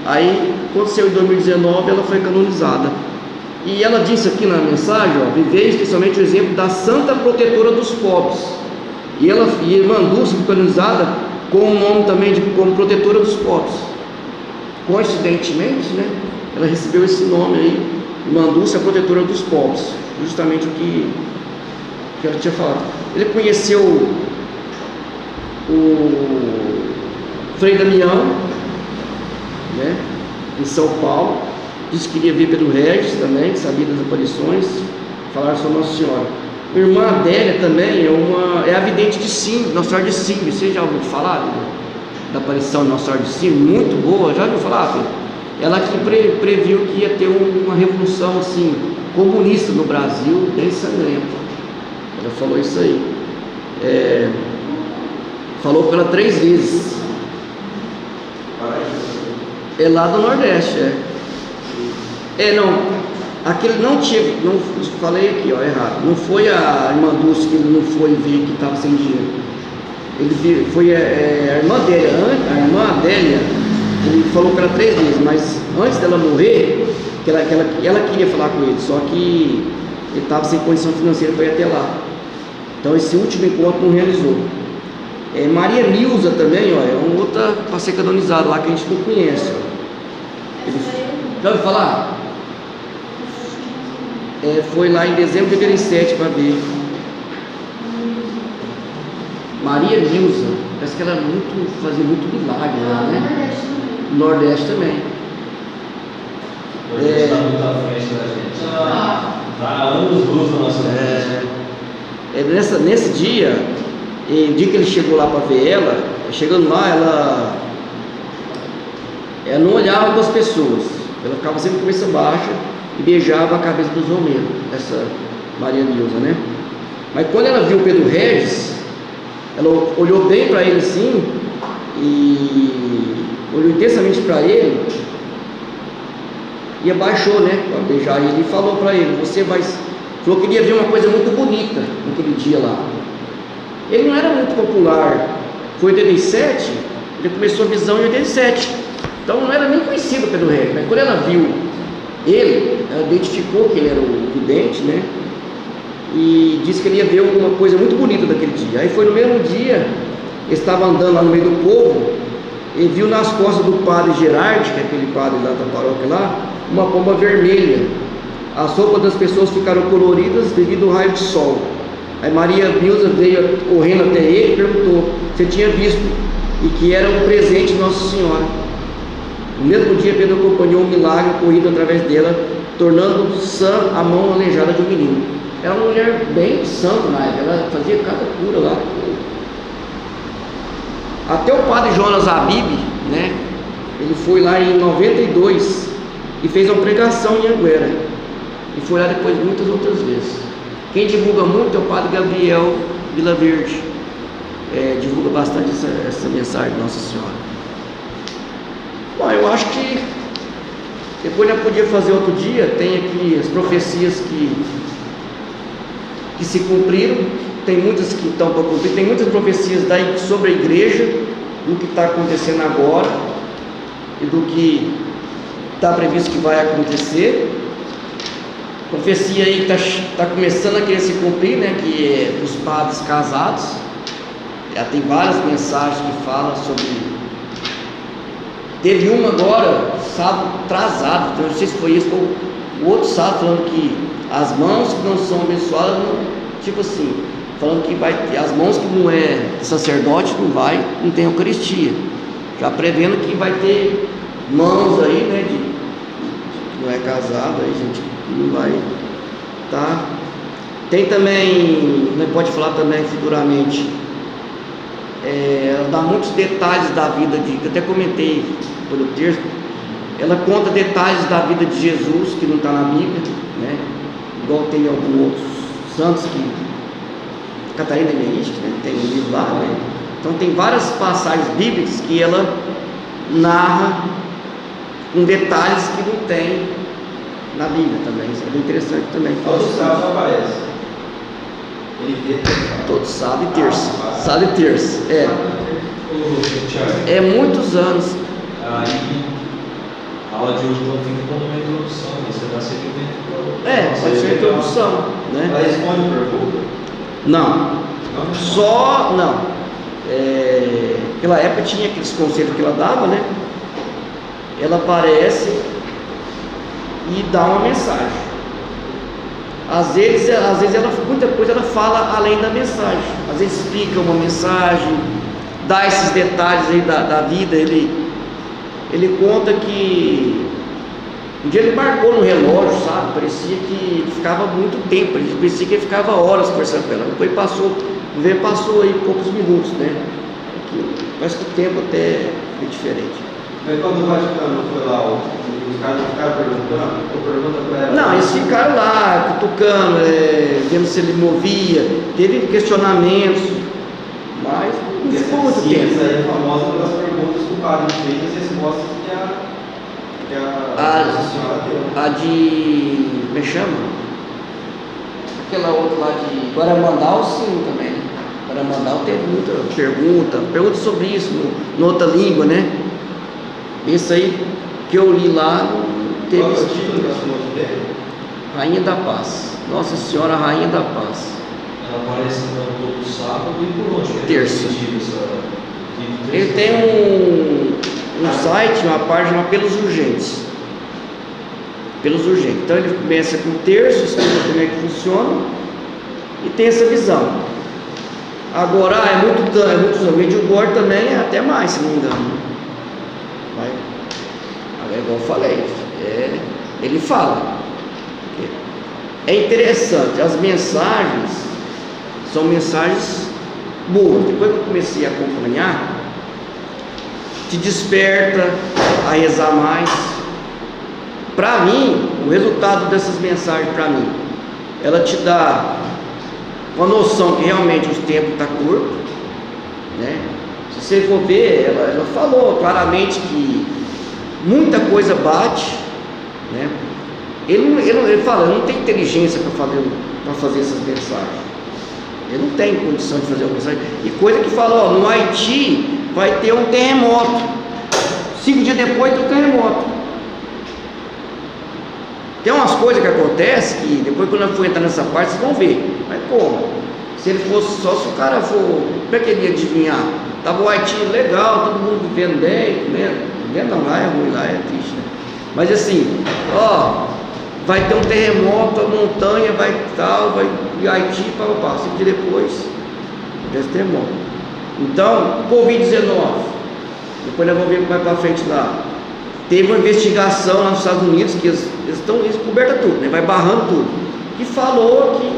Aí aconteceu em 2019, ela foi canonizada. E ela disse aqui na mensagem, ó, vivei especialmente o exemplo da santa protetora dos pobres. E Irmã Dulce foi canonizada com o nome também como protetora dos pobres. Coincidentemente, né, ela recebeu esse nome aí, Irmã Dulce, a protetora dos pobres, justamente o que ela tinha falado. Ele conheceu o Frei Damião, né, em São Paulo. Disse que queria ver Pedro Regis também, que sabia das aparições, falar sobre Nossa Senhora. A irmã Adélia também é a vidente de Sim, Nossa Senhora de Sim. Você já ouviu falar da aparição de Nossa Senhora de Sim? Muito boa, já ouviu falar, filho? Ela que previu que ia ter uma revolução assim, comunista no Brasil, bem sangrenta. Ela falou isso aí. Falou pela 3 vezes. É lá do Nordeste, não, aquele não tinha, não falei aqui, ó, errado. Não foi a irmã Dulce que ele não foi ver que estava sem dinheiro. Ele foi a irmã Adélia, ele falou para ela 3 vezes, mas antes dela morrer, que ela queria falar com ele, só que ele estava sem condição financeira para ir até lá. Então esse último encontro não realizou. Maria Nilza também, ó, é uma outra para ser canonizada lá que a gente não conhece. Já ouviu falar? Foi lá em dezembro de 2007 para ver. Maria Nilza, parece que ela fazia muito milagre lá, né? No Nordeste também. O Nordeste está muito à frente da gente. Está há anos luz na nossa frente. Nesse dia, o dia que ele chegou lá para ver ela, chegando lá, ela não olhava para as pessoas, ela ficava sempre com a cabeça baixa e beijava a cabeça dos romeiros, essa Maria Nilza, né? Mas quando ela viu Pedro Regis, ela olhou bem para ele assim, e olhou intensamente para ele, e abaixou, né, para beijar ele, e falou para ele, falou que queria ver uma coisa muito bonita naquele dia lá. Ele não era muito popular, foi em 87, ele começou a visão em 87, então não era nem conhecido Pedro Regis, mas quando ela viu ele, ela identificou que ele era o vidente, né, e disse que ele ia ver alguma coisa muito bonita daquele dia. Aí foi no mesmo dia, ele estava andando lá no meio do povo, e viu nas costas do padre Gerard, que é aquele padre lá da paróquia lá, uma pomba vermelha. As roupas das pessoas ficaram coloridas devido ao raio de sol. Aí Maria Nilza veio correndo até ele e perguntou se tinha visto, e que era um presente de Nossa Senhora. No mesmo dia, Pedro acompanhou um milagre ocorrido através dela, tornando sã a mão aleijada de um menino. Era uma mulher bem santa na época, ela fazia cada cura lá. Até o padre Jonas Abib, né, ele foi lá em 92 e fez uma pregação em Anguera, e foi lá depois muitas outras vezes. Quem divulga muito é o padre Gabriel Vilaverde, divulga bastante essa mensagem de Nossa Senhora. Bom, eu acho que depois eu podia fazer outro dia. Tem aqui as profecias que se cumpriram, tem muitas que estão para cumprir, tem muitas profecias sobre a igreja, do que está acontecendo agora e do que está previsto que vai acontecer. Profecia aí que está começando a querer se cumprir, né, que é dos padres casados. Já tem várias mensagens que falam sobre. Teve uma agora, sábado atrasado, então não sei se foi isso, foi o outro sábado, falando que as mãos que não são abençoadas, tipo assim, falando que vai ter, as mãos que não é sacerdote não tem Eucaristia, já prevendo que vai ter mãos aí, né, que não é casado, aí gente que não vai, tá? Tem também, não pode falar também futuramente, ela dá muitos detalhes da vida eu até comentei pelo texto, ela conta detalhes da vida de Jesus que não está na Bíblia, né? Igual tem alguns outros santos Catarina Emerich, né? Tem um livro lá, né? Então tem várias passagens bíblicas que ela narra com detalhes que não tem na Bíblia também. Isso é bem interessante também. Todo sábado aparece. Ele vê todo sábado e terça. Sábado e terça. Muitos anos. Muitos anos. Aí, há aula de hoje não fica como uma introdução, você dá seguimento para Pode ser introdução, né? Ela responde pergunta? Não, Não? só não. Naquela época tinha aqueles conselhos que ela dava, né? Ela aparece e dá uma mensagem. Às vezes ela, muita coisa ela fala além da mensagem. Às vezes explica uma mensagem, dá esses detalhes aí da vida. Ele conta que um dia ele marcou no relógio, sabe? Parecia que ele ficava muito tempo, parecia que ele ficava horas conversando com ela. Depois passou aí poucos minutos, né? Parece que o tempo até é diferente. Mas quando o Vaticano foi lá, os caras não ficaram perguntando para ela? Não, eles ficaram lá, cutucando, vendo se ele movia, teve questionamentos, mas não ficou muito Sim, tempo. essa aí é famosa pelas perguntas que o padre fez e as respostas que a Nossa Senhora deu. A de. Como é que chama? Aquela outra lá de Guaramandal, sim, também. Guaramandal teve muita pergunta sobre isso, na outra língua, né? Isso aí que eu li lá, não teve. Qual é o título da sua dele? Rainha da Paz. Nossa Senhora, Rainha da Paz. Ela aparece então todo sábado e por onde? Terça. Ele tem um site, uma página Pelos Urgentes. Pelos Urgentes. Então ele começa com o terço, explica como é que funciona e tem essa visão. Agora, é muito Medjugorje também é até mais, se não me engano. Agora, igual eu falei, ele fala. É interessante, as mensagens são mensagens boas. Depois que eu comecei a acompanhar, te desperta a rezar mais. Para mim, o resultado dessas mensagens, para mim, ela te dá uma noção que realmente o tempo está curto, né? Se você for ver, ela falou claramente que muita coisa bate, né? Ele fala, não tem inteligência para fazer essas mensagens. Ele não tem condição de fazer uma mensagem. E coisa que fala, no Haiti vai ter um terremoto. 5 dias depois tem um terremoto. Tem umas coisas que acontecem que depois quando eu for entrar nessa parte vocês vão ver. Mas como? Se ele fosse só, se o cara for, como é que ele ia adivinhar? Tava o Haiti legal, todo mundo vivendo bem, né? Vivendo não, lá é ruim, lá é triste, né? Mas assim, vai ter um terremoto, a montanha vai vai e Haiti, pá, 5 dias depois, esse terremoto. Então, Covid-19, depois nós vamos ver mais pra frente lá. Teve uma investigação lá nos Estados Unidos, que eles cobertam tudo, né? Vai barrando tudo, que falou que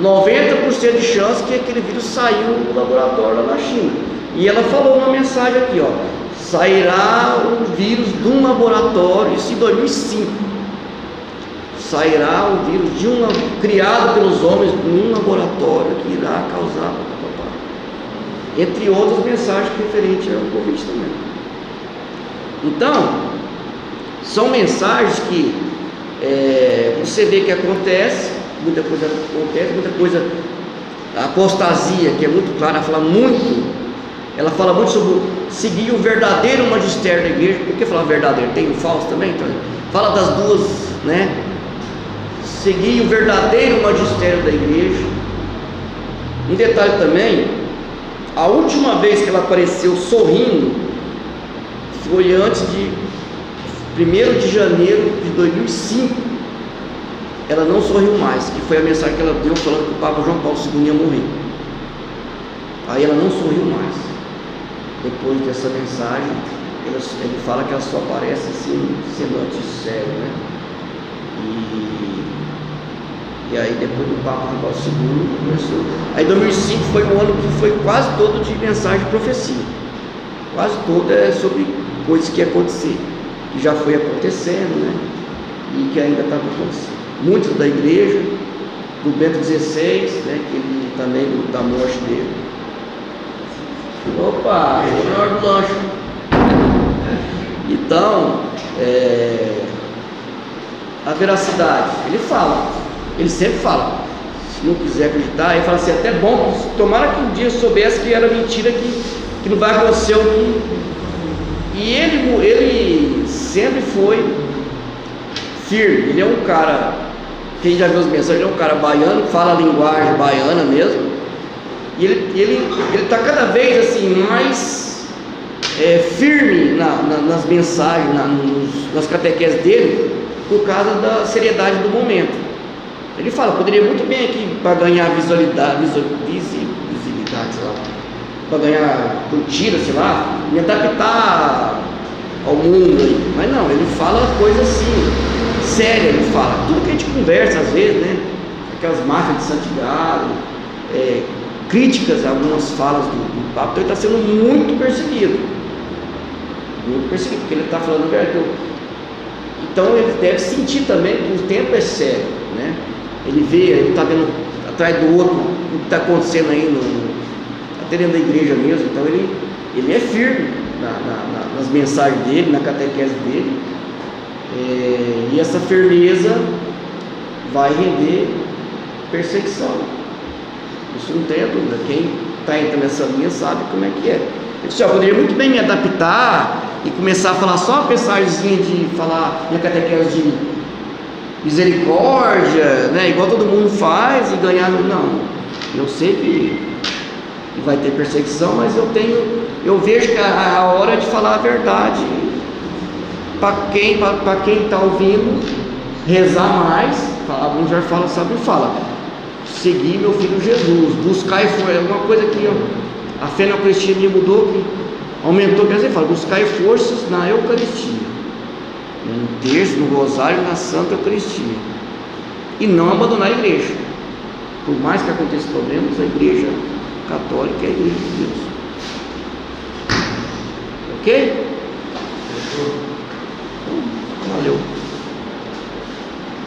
90% de chance que aquele vírus saiu do laboratório lá na China. E ela falou uma mensagem aqui, sairá o vírus de um laboratório, isso em 2005. Sairá o vírus criado pelos homens num laboratório que irá causar, entre outras mensagens referentes ao Covid também. Então, são mensagens que você vê que acontece, muita coisa, a apostasia, que é muito clara, ela fala muito sobre seguir o verdadeiro magistério da igreja. Por que falar verdadeiro? Tem o falso também? Então, fala das duas, né? Seguir o verdadeiro magistério da igreja. Um detalhe também, a última vez que ela apareceu sorrindo foi antes de 1º de janeiro de 2005. Ela não sorriu mais, que foi a mensagem que ela deu falando que o Papa João Paulo II ia morrer. Aí ela não sorriu mais. Depois dessa mensagem, ele fala que ela só aparece assim, semblante sério, né? E aí depois do Papa João Paulo II começou. Aí 2005 foi um ano que foi quase todo de mensagem de profecia. Quase todo é sobre coisas que ia acontecer, que já foi acontecendo, né? E que ainda estava acontecendo. Muitos da igreja, do Bento XVI, né? Que ele também da morte dele. Opa, chegou na hora do lanche. Então, a veracidade, ele sempre fala. Se não quiser acreditar, ele fala assim, até bom, tomara que um dia soubesse que era mentira, que não vai acontecer o que. E ele sempre foi firme. Ele é um cara, quem já viu as mensagens, ele é um cara baiano, fala a linguagem baiana mesmo, e ele está cada vez assim mais firme nas mensagens, nas catequeses dele, por causa da seriedade do momento. Ele fala, poderia muito bem aqui para ganhar visibilidade, sei lá, para ganhar curtida, sei lá, me adaptar ao mundo aí. Mas não, ele fala coisa assim, séria, ele fala, tudo que a gente conversa às vezes, né? Aquelas máfias de Santiago, críticas a algumas falas do Papa, então ele está sendo muito perseguido, porque ele está falando verdade. Então ele deve sentir também que o tempo é sério, né? Ele vê, ele está vendo atrás do outro o que está acontecendo aí, até dentro da igreja mesmo. Então ele é firme nas mensagens dele, na catequese dele, e essa firmeza vai render perseguição. Isso não tem a dúvida. Quem está entrando nessa linha sabe como é que é. Eu disse, eu poderia muito bem me adaptar e começar a falar só uma mensagenzinha de falar minha catequese de misericórdia, né, igual todo mundo faz, e ganhar. Não, eu sei que vai ter perseguição, mas eu vejo que a hora é de falar a verdade para quem está ouvindo, rezar mais. Alguns já falam, sabe, fala, seguir meu filho Jesus, buscar e for, é uma coisa que a fé na Eucaristia me mudou, que aumentou, quer dizer, fala, buscar forças na Eucaristia, no terço, no rosário, na Santa Eucaristia, e não abandonar a igreja. Por mais que aconteçam problemas, a igreja católica é a igreja de Deus. Ok? Valeu.